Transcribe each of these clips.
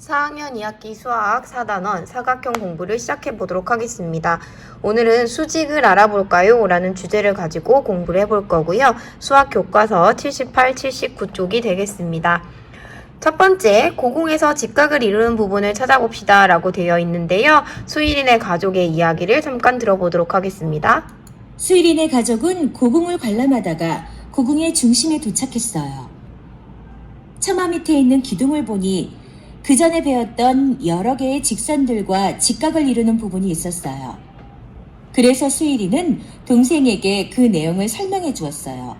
4학년 2학기 수학 4단원 사각형 공부를 시작해 보도록 하겠습니다. 오늘은 수직을 알아볼까요? 라는 주제를 가지고 공부를 해볼 거고요. 수학 교과서 78, 79쪽이 되겠습니다. 첫 번째, 고공에서 직각을 이루는 부분을 찾아봅시다 라고 되어 있는데요. 수일인의 가족의 이야기를 잠깐 들어보도록 하겠습니다. 수일인의 가족은 고궁을 관람하다가 고궁의 중심에 도착했어요. 처마 밑에 있는 기둥을 보니 그 전에 배웠던 여러 개의 직선들과 직각을 이루는 부분이 있었어요. 그래서 수일이는 동생에게 그 내용을 설명해 주었어요.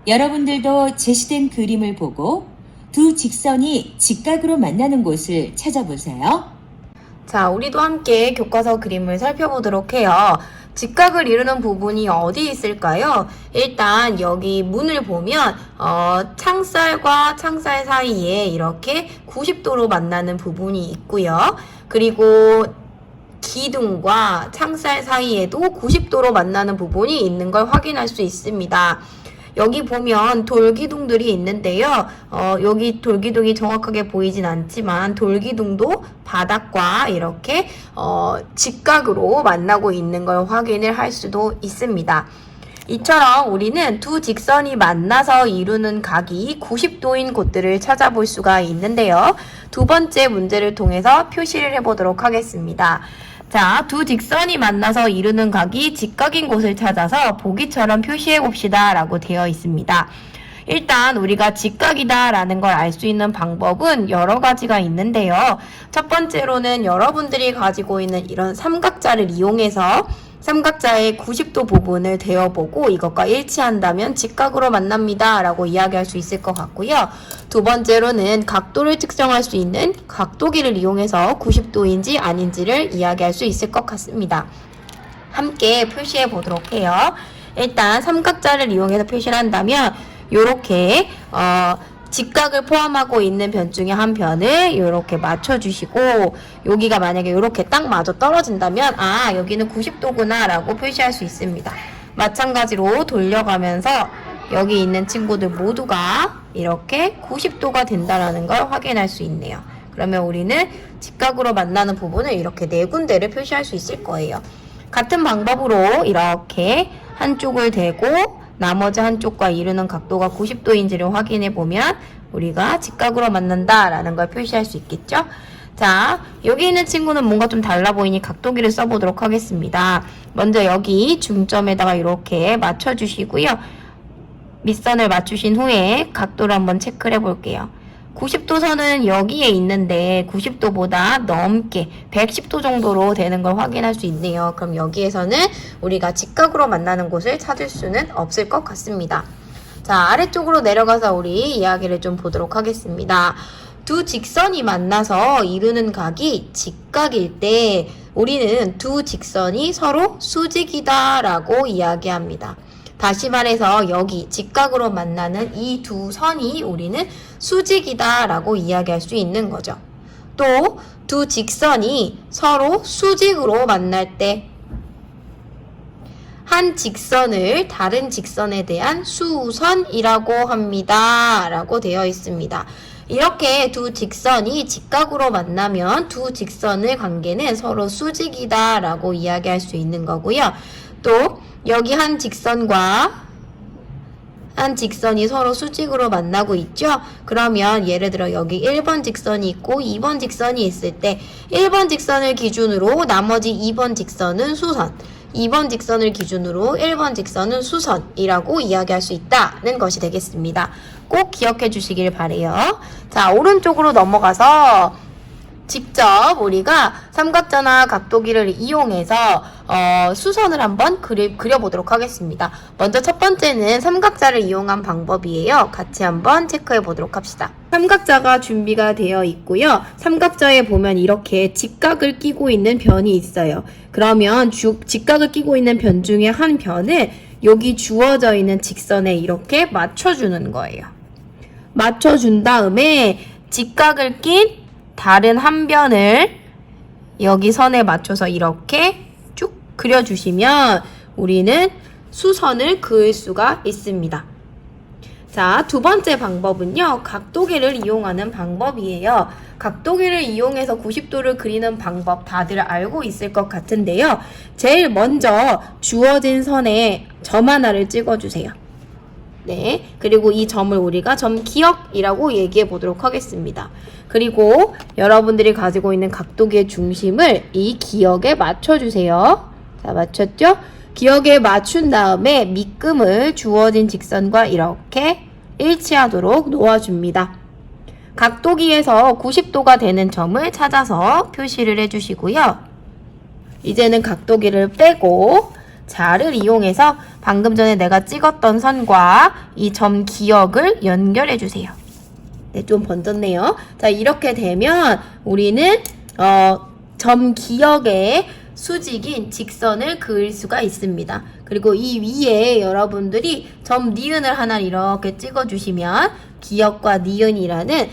여러분들도 제시된 그림을 보고 두 직선이 직각으로 만나는 곳을 찾아보세요. 자, 우리도 함께 교과서 그림을 살펴보도록 해요. 직각을 이루는 부분이 어디 있을까요? 일단 여기 문을 보면 창살과 창살 사이에 이렇게 90도로 만나는 부분이 있고요. 그리고 기둥과 창살 사이에도 90도로 만나는 부분이 있는 걸 확인할 수 있습니다. 여기 보면 돌기둥들이 있는데요. 여기 돌기둥이 정확하게 보이진 않지만 돌기둥도 바닥과 이렇게 직각으로 만나고 있는 걸 확인을 할 수도 있습니다. 이처럼 우리는 두 직선이 만나서 이루는 각이 90도인 곳들을 찾아볼 수가 있는데요. 두 번째 문제를 통해서 표시를 해보도록 하겠습니다. 자, 두 직선이 만나서 이루는 각이 직각인 곳을 찾아서 보기처럼 표시해 봅시다 라고 되어 있습니다. 일단 우리가 직각이다 라는 걸 알 수 있는 방법은 여러 가지가 있는데요. 첫 번째로는 여러분들이 가지고 있는 이런 삼각자를 이용해서 삼각자의 90도 부분을 대어보고 이것과 일치한다면 직각으로 만납니다 라고 이야기할 수 있을 것 같고요. 두 번째로는 각도를 측정할 수 있는 각도기를 이용해서 90도인지 아닌지를 이야기할 수 있을 것 같습니다. 함께 표시해 보도록 해요. 일단 삼각자를 이용해서 표시를 한다면 이렇게 직각을 포함하고 있는 변 중에 한 변을 이렇게 맞춰주시고 여기가 만약에 이렇게 딱 맞아 떨어진다면 아 여기는 90도구나 라고 표시할 수 있습니다. 마찬가지로 돌려가면서 여기 있는 친구들 모두가 이렇게 90도가 된다는 걸 확인할 수 있네요. 그러면 우리는 직각으로 만나는 부분을 이렇게 네 군데를 표시할 수 있을 거예요. 같은 방법으로 이렇게 한쪽을 대고 나머지 한쪽과 이루는 각도가 90도인지를 확인해 보면 우리가 직각으로 만난다라는 걸 표시할 수 있겠죠? 자, 여기 있는 친구는 뭔가 좀 달라 보이니 각도기를 써보도록 하겠습니다. 먼저 여기 중점에다가 이렇게 맞춰주시고요. 밑선을 맞추신 후에 각도를 한번 체크를 해볼게요. 90도 선은 여기에 있는데 90도보다 넘게 110도 정도로 되는 걸 확인할 수 있네요. 그럼 여기에서는 우리가 직각으로 만나는 곳을 찾을 수는 없을 것 같습니다. 자, 아래쪽으로 내려가서 우리 이야기를 좀 보도록 하겠습니다. 두 직선이 만나서 이루는 각이 직각일 때 우리는 두 직선이 서로 수직이다 라고 이야기합니다. 다시 말해서 여기 직각으로 만나는 이 두 선이 우리는 수직이다 라고 이야기할 수 있는 거죠. 또 두 직선이 서로 수직으로 만날 때 한 직선을 다른 직선에 대한 수선이라고 합니다 라고 되어 있습니다. 이렇게 두 직선이 직각으로 만나면 두 직선의 관계는 서로 수직이다 라고 이야기할 수 있는 거고요. 또 여기 한 직선과 한 직선이 서로 수직으로 만나고 있죠? 그러면 예를 들어 여기 1번 직선이 있고 2번 직선이 있을 때 1번 직선을 기준으로 나머지 2번 직선은 수선, 2번 직선을 기준으로 1번 직선은 수선이라고 이야기할 수 있다는 것이 되겠습니다. 꼭 기억해 주시길 바래요. 자, 오른쪽으로 넘어가서 직접 우리가 삼각자나 각도기를 이용해서 수선을 한번 그려보도록 하겠습니다. 먼저 첫 번째는 삼각자를 이용한 방법이에요. 같이 한번 체크해 보도록 합시다. 삼각자가 준비가 되어 있고요. 삼각자에 보면 이렇게 직각을 끼고 있는 변이 있어요. 그러면 직각을 끼고 있는 변 중에 한 변을 여기 주어져 있는 직선에 이렇게 맞춰주는 거예요. 맞춰준 다음에 직각을 낀 다른 한 변을 여기 선에 맞춰서 이렇게 쭉 그려주시면 우리는 수선을 그을 수가 있습니다. 자, 두 번째 방법은요, 각도기를 이용하는 방법이에요. 각도기를 이용해서 90도를 그리는 방법 다들 알고 있을 것 같은데요. 제일 먼저 주어진 선에 점 하나를 찍어주세요. 네, 그리고 이 점을 우리가 점 기억이라고 얘기해 보도록 하겠습니다. 그리고 여러분들이 가지고 있는 각도기의 중심을 이 기억에 맞춰주세요. 자, 맞췄죠? 기억에 맞춘 다음에 밑금을 주어진 직선과 이렇게 일치하도록 놓아줍니다. 각도기에서 90도가 되는 점을 찾아서 표시를 해주시고요. 이제는 각도기를 빼고 자를 이용해서 방금 전에 내가 찍었던 선과 이 점 기억을 연결해 주세요. 네, 좀 번졌네요. 자, 이렇게 되면 우리는 점 기억에 수직인 직선을 그을 수가 있습니다. 그리고 이 위에 여러분들이 점 니은을 하나 이렇게 찍어주시면 기역과 니은이라는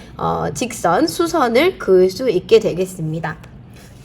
직선, 수선을 그을 수 있게 되겠습니다.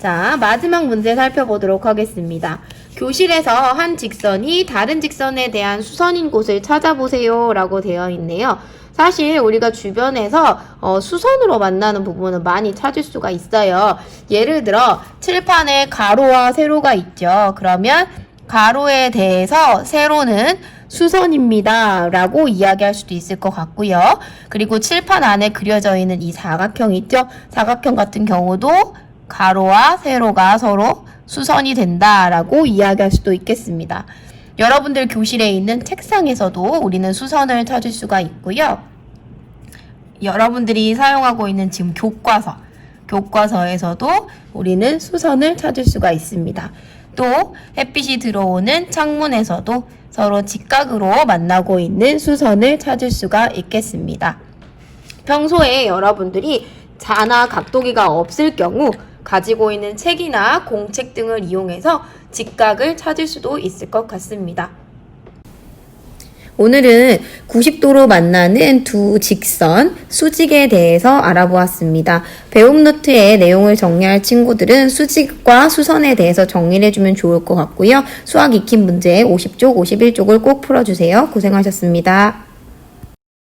자, 마지막 문제 살펴보도록 하겠습니다. 교실에서 한 직선이 다른 직선에 대한 수선인 곳을 찾아보세요 라고 되어 있네요. 사실 우리가 주변에서 수선으로 만나는 부분은 많이 찾을 수가 있어요. 예를 들어 칠판에 가로와 세로가 있죠. 그러면 가로에 대해서 세로는 수선입니다 라고 이야기할 수도 있을 것 같고요. 그리고 칠판 안에 그려져 있는 이 사각형 있죠. 사각형 같은 경우도 가로와 세로가 서로 수선이 된다라고 이야기할 수도 있겠습니다. 여러분들 교실에 있는 책상에서도 우리는 수선을 찾을 수가 있고요. 여러분들이 사용하고 있는 지금 교과서에서도 우리는 수선을 찾을 수가 있습니다. 또 햇빛이 들어오는 창문에서도 서로 직각으로 만나고 있는 수선을 찾을 수가 있겠습니다. 평소에 여러분들이 자나 각도기가 없을 경우 가지고 있는 책이나 공책 등을 이용해서 직각을 찾을 수도 있을 것 같습니다. 오늘은 90도로 만나는 두 직선, 수직에 대해서 알아보았습니다. 배움 노트에 내용을 정리할 친구들은 수직과 수선에 대해서 정리를 해주면 좋을 것 같고요. 수학 익힌 문제 50쪽, 51쪽을 꼭 풀어주세요. 고생하셨습니다.